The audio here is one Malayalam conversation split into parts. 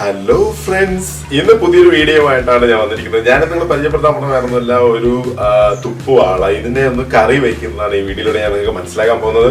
ഹലോ ഫ്രണ്ട്സ്, ഇന്ന് പുതിയൊരു വീഡിയോ ആയിട്ടാണ് ഞാൻ വന്നിരിക്കുന്നത്. ഞാൻ നിങ്ങൾ പരിചയപ്പെടുത്താൻ പോണ വേറൊന്നുമല്ല, ഒരു തുപ്പുവാള. ഇതിനെ ഒന്ന് കറി വയ്ക്കുന്നതാണ് ഈ വീഡിയോയിലൂടെ ഞാൻ നിങ്ങൾക്ക് മനസ്സിലാക്കാൻ പോകുന്നത്.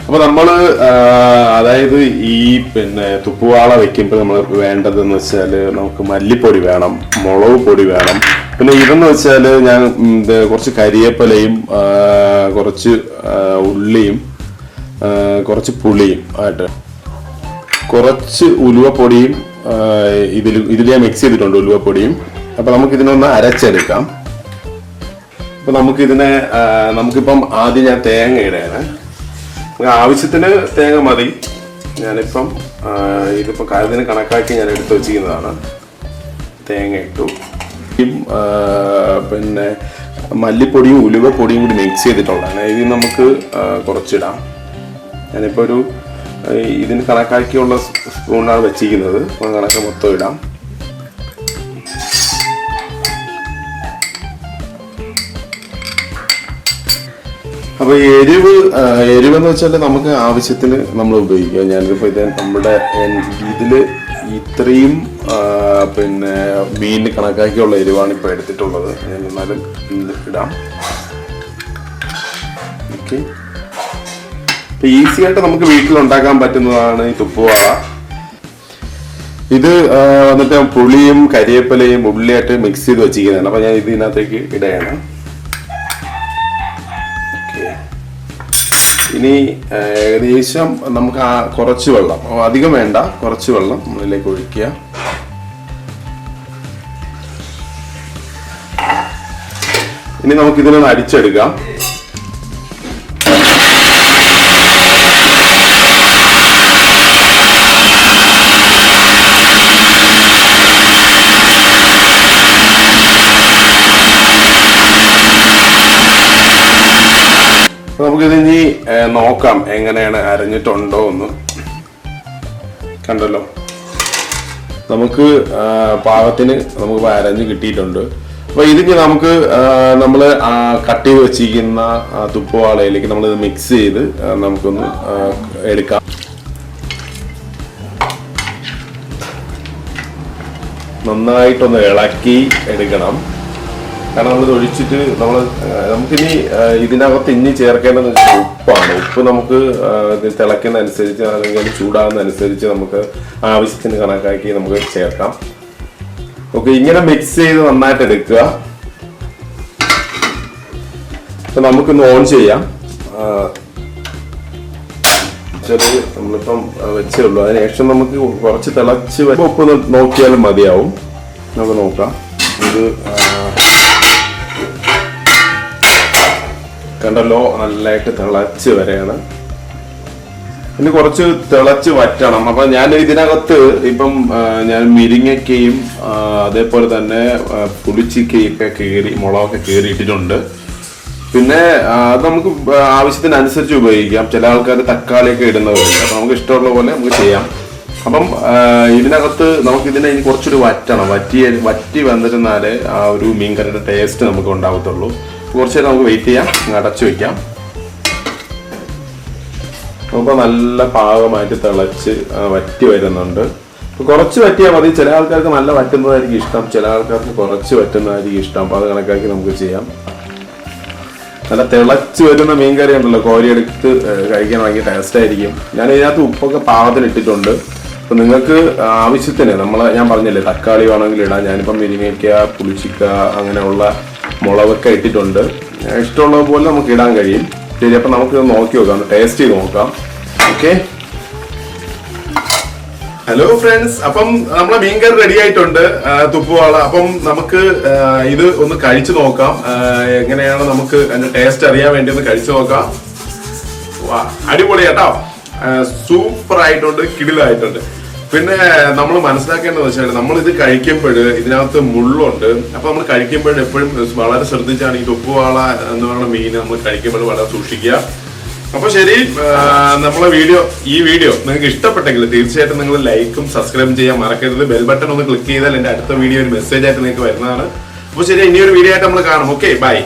അപ്പോൾ നമ്മൾ അതായത് ഈ തുപ്പുവാള വെക്കുമ്പോൾ നമ്മൾ വേണ്ടതെന്ന് വെച്ചാൽ നമുക്ക് മല്ലിപ്പൊടി വേണം, മുളക് പൊടി വേണം. പിന്നെ ഇതെന്ന് വെച്ചാൽ ഞാൻ കുറച്ച് കരിയേപ്പിലയും കുറച്ച് ഉള്ളിയും കുറച്ച് പുളിയും ആയിട്ട് കുറച്ച് ഉലുവപ്പൊടിയും ഇതിൽ ഞാൻ മിക്സ് ചെയ്തിട്ടുണ്ട്, ഉലുവപ്പൊടിയും. അപ്പോൾ നമുക്കിതിനൊന്ന് അരച്ചെടുക്കാം. അപ്പോൾ നമുക്കിപ്പം ആദ്യം ഞാൻ തേങ്ങ ഇടയാണ്. ആവശ്യത്തിന് തേങ്ങ മതി. ഞാനിപ്പം ഇതിപ്പോൾ കാര്യത്തിന് കണക്കാക്കി ഞാൻ എടുത്ത് വെച്ചിരിക്കുന്നതാണ്. തേങ്ങ ഇട്ടു, പിന്നെ മല്ലിപ്പൊടിയും ഉലുവപ്പൊടിയും കൂടി മിക്സ് ചെയ്തിട്ടുള്ളതാണ്. ഇത് നമുക്ക് കുറച്ചിടാം. ഞാനിപ്പോൾ ഇതിന് കണക്കാക്കിയുള്ള സ്പൂണാണ് വെച്ചിരിക്കുന്നത്. കണക്ക് മൊത്തം ഇടാം. അപ്പോൾ എരിവെന്ന് വെച്ചാൽ നമുക്ക് ആവശ്യത്തിന് നമ്മൾ ഉപയോഗിക്കുക. ഞാനിപ്പോൾ ഇതിൽ ഇത്രയും മീനിന് കണക്കാക്കിയുള്ള എരിവാണ് ഇപ്പോൾ എടുത്തിട്ടുള്ളത്. ഞാൻ എന്നാലും ഇടാം. ഓക്കെ, ഇപ്പം ഈസി ആയിട്ട് നമുക്ക് വീട്ടിലുണ്ടാക്കാൻ പറ്റുന്നതാണ് ഈ തുപ്പുവാള. ഇത് വന്നിട്ട് പുളിയും കരിവേപ്പിലയും ഉള്ളിയായിട്ട് മിക്സ് ചെയ്ത് വെച്ചിരിക്കുന്നതാണ്. അപ്പോൾ ഞാൻ ഇതിനകത്തേക്ക് ഇടുകയാണ്. ഇനി ഏകദേശം നമുക്ക് കുറച്ച് വെള്ളം, അധികം വേണ്ട, കുറച്ച് വെള്ളം നമ്മളിലേക്ക് ഒഴിക്കുക. ഇനി നമുക്കിതിനൊന്ന് അടിച്ചെടുക്കാം. നമുക്കിതിനി നോക്കാം എങ്ങനെയാണ് അരഞ്ഞിട്ടുണ്ടോ എന്ന്. കണ്ടല്ലോ, നമുക്ക് പാകത്തിന് നമുക്ക് അരഞ്ഞ് കിട്ടിയിട്ടുണ്ട്. അപ്പോൾ ഇതിന് നമുക്ക് നമ്മൾ കട്ട് ചെയ്ത് വെച്ചിരിക്കുന്ന തുപ്പുവാളയിലേക്ക് നമ്മളിത് മിക്സ് ചെയ്ത് നമുക്കൊന്ന് എടുക്കാം. നന്നായിട്ടൊന്ന് ഇളക്കി എടുക്കണം. കാരണം നമ്മളിത് ഒഴിച്ചിട്ട് നമുക്കിനി ഇതിനകത്ത് ഇനി ചേർക്കേണ്ടത് ഉപ്പാണ്. ഉപ്പ് നമുക്ക് തിളയ്ക്കുന്നതനുസരിച്ച് അല്ലെങ്കിൽ ചൂടാകുന്നതനുസരിച്ച് നമുക്ക് ആവശ്യത്തിന് കണക്കാക്കി നമുക്ക് ചേർക്കാം. ഓക്കെ, ഇങ്ങനെ മിക്സ് ചെയ്ത് നന്നായിട്ട് എടുക്കുക. അപ്പൊ നമുക്കൊന്ന് ഓൺ ചെയ്യാം. നമ്മളിപ്പം വെച്ചേ ഉള്ളൂ. അതിനുശേഷം നമുക്ക് കുറച്ച് തിളച്ച് ഉപ്പ് നോക്കിയാലും മതിയാവും. നമുക്ക് നോക്കാം. ഇത് കണ്ടല്ലോ, നല്ലതായിട്ട് തിളച്ച് വരെയാണ്. ഇനി കുറച്ച് തിളച്ച് വറ്റണം. അപ്പൊ ഞാൻ ഇതിനകത്ത് ഇപ്പം ഞാൻ മിരിങ്ങയ്ക്കയും അതേപോലെ തന്നെ പുളിച്ചിക്കയൊക്കെ കീറി മുളകൊക്കെ കീറിയിട്ടിട്ടുണ്ട്. പിന്നെ അത് നമുക്ക് ആവശ്യത്തിനനുസരിച്ച് ഉപയോഗിക്കാം. ചില ആൾക്കാർ തക്കാളിയൊക്കെ ഇടുന്നവരുണ്ട്. അപ്പൊ നമുക്ക് ഇഷ്ടമുള്ള പോലെ നമുക്ക് ചെയ്യാം. അപ്പം ഇതിനകത്ത് നമുക്ക് ഇതിനെ ഇനി കുറച്ചൊരു വറ്റണം, വറ്റി വന്നിരുന്നാലേ ആ ഒരു മീൻകറിയുടെ ടേസ്റ്റ് നമുക്ക് ഉണ്ടാകത്തുള്ളൂ. കുറച്ച് നേരം നമുക്ക് വെയിറ്റ് ചെയ്യാം, അടച്ചു വെക്കാം. അപ്പോൾ നല്ല പാകമായിട്ട് തിളച്ച് വറ്റി വരുന്നുണ്ട്. കുറച്ച് വറ്റിയാൽ മതി. ചില ആൾക്കാർക്ക് നല്ല വറ്റുന്നതായിരിക്കും ഇഷ്ടം, ചില ആൾക്കാർക്ക് കുറച്ച് വറ്റുന്നതായിരിക്കും ഇഷ്ടം. അപ്പോൾ അത് കണക്കാക്കി നമുക്ക് ചെയ്യാം. നല്ല തിളച്ച് വരുന്ന മീൻകറി ഉണ്ടല്ലോ, കോരിയെടുത്ത് കഴിക്കാൻ ഭയങ്കര ടേസ്റ്റ് ആയിരിക്കും. ഞാൻ ഇതിനകത്ത് ഉപ്പൊക്കെ പാകത്തിന് ഇട്ടിട്ടുണ്ട്. അപ്പം നിങ്ങൾക്ക് ആവശ്യത്തിന് ഞാൻ പറഞ്ഞില്ലേ തക്കാളി വേണമെങ്കിൽ ഇടാം. ഞാനിപ്പം മുരിങ്ങയ്ക്ക, പുളിച്ചിക്ക അങ്ങനെയുള്ള മുളകൊക്കെ ഇട്ടിട്ടുണ്ട്. ഇഷ്ടമുള്ളത് പോലെ നമുക്ക് ഇടാൻ കഴിയും. ശരി, അപ്പം നമുക്ക് നോക്കി നോക്കാം, ടേസ്റ്റ് ചെയ്ത് നോക്കാം. ഓക്കെ, ഹലോ ഫ്രണ്ട്സ്, അപ്പം നമ്മളെ മീൻകറി റെഡി ആയിട്ടുണ്ട്, തുപ്പുവാള. അപ്പം നമുക്ക് ഇത് ഒന്ന് കഴിച്ചു നോക്കാം. എങ്ങനെയാണ് നമുക്ക് അതിന്റെ ടേസ്റ്റ് അറിയാൻ വേണ്ടി ഒന്ന് കഴിച്ചു നോക്കാം. അടിപൊളി കേട്ടോ, സൂപ്പർ ആയിട്ടുണ്ട്, കിടിലായിട്ടുണ്ട്. പിന്നെ നമ്മൾ മനസ്സിലാക്കേണ്ടതെന്ന് വെച്ചാൽ നമ്മൾ ഇത് കഴിക്കുമ്പോൾ ഇതിനകത്ത് മുള്ളുണ്ട്. അപ്പൊ നമ്മൾ കഴിക്കുമ്പോൾ എപ്പോഴും വളരെ ശ്രദ്ധിച്ചാണ് ഈ തുപ്പുവാള എന്ന് പറയുന്ന മീൻ നമ്മൾ കഴിക്കുമ്പോൾ വളരെ സൂക്ഷിക്കുക. അപ്പൊ ശരി, നമ്മളെ ഈ വീഡിയോ നിങ്ങൾക്ക് ഇഷ്ടപ്പെട്ടെങ്കിൽ തീർച്ചയായിട്ടും നിങ്ങൾ ലൈക്കും സബ്സ്ക്രൈബും ചെയ്യാൻ മറക്കരുത്. ബെൽ ബട്ടൺ ഒന്ന് ക്ലിക്ക് ചെയ്താൽ എന്റെ അടുത്ത വീഡിയോ ഒരു മെസ്സേജ് ആയിട്ട് നിങ്ങൾക്ക് വരുന്നതാണ്. അപ്പൊ ശരി, ഇനിയൊരു വീഡിയോ ആയിട്ട് നമ്മൾ കാണാം. Okay, by.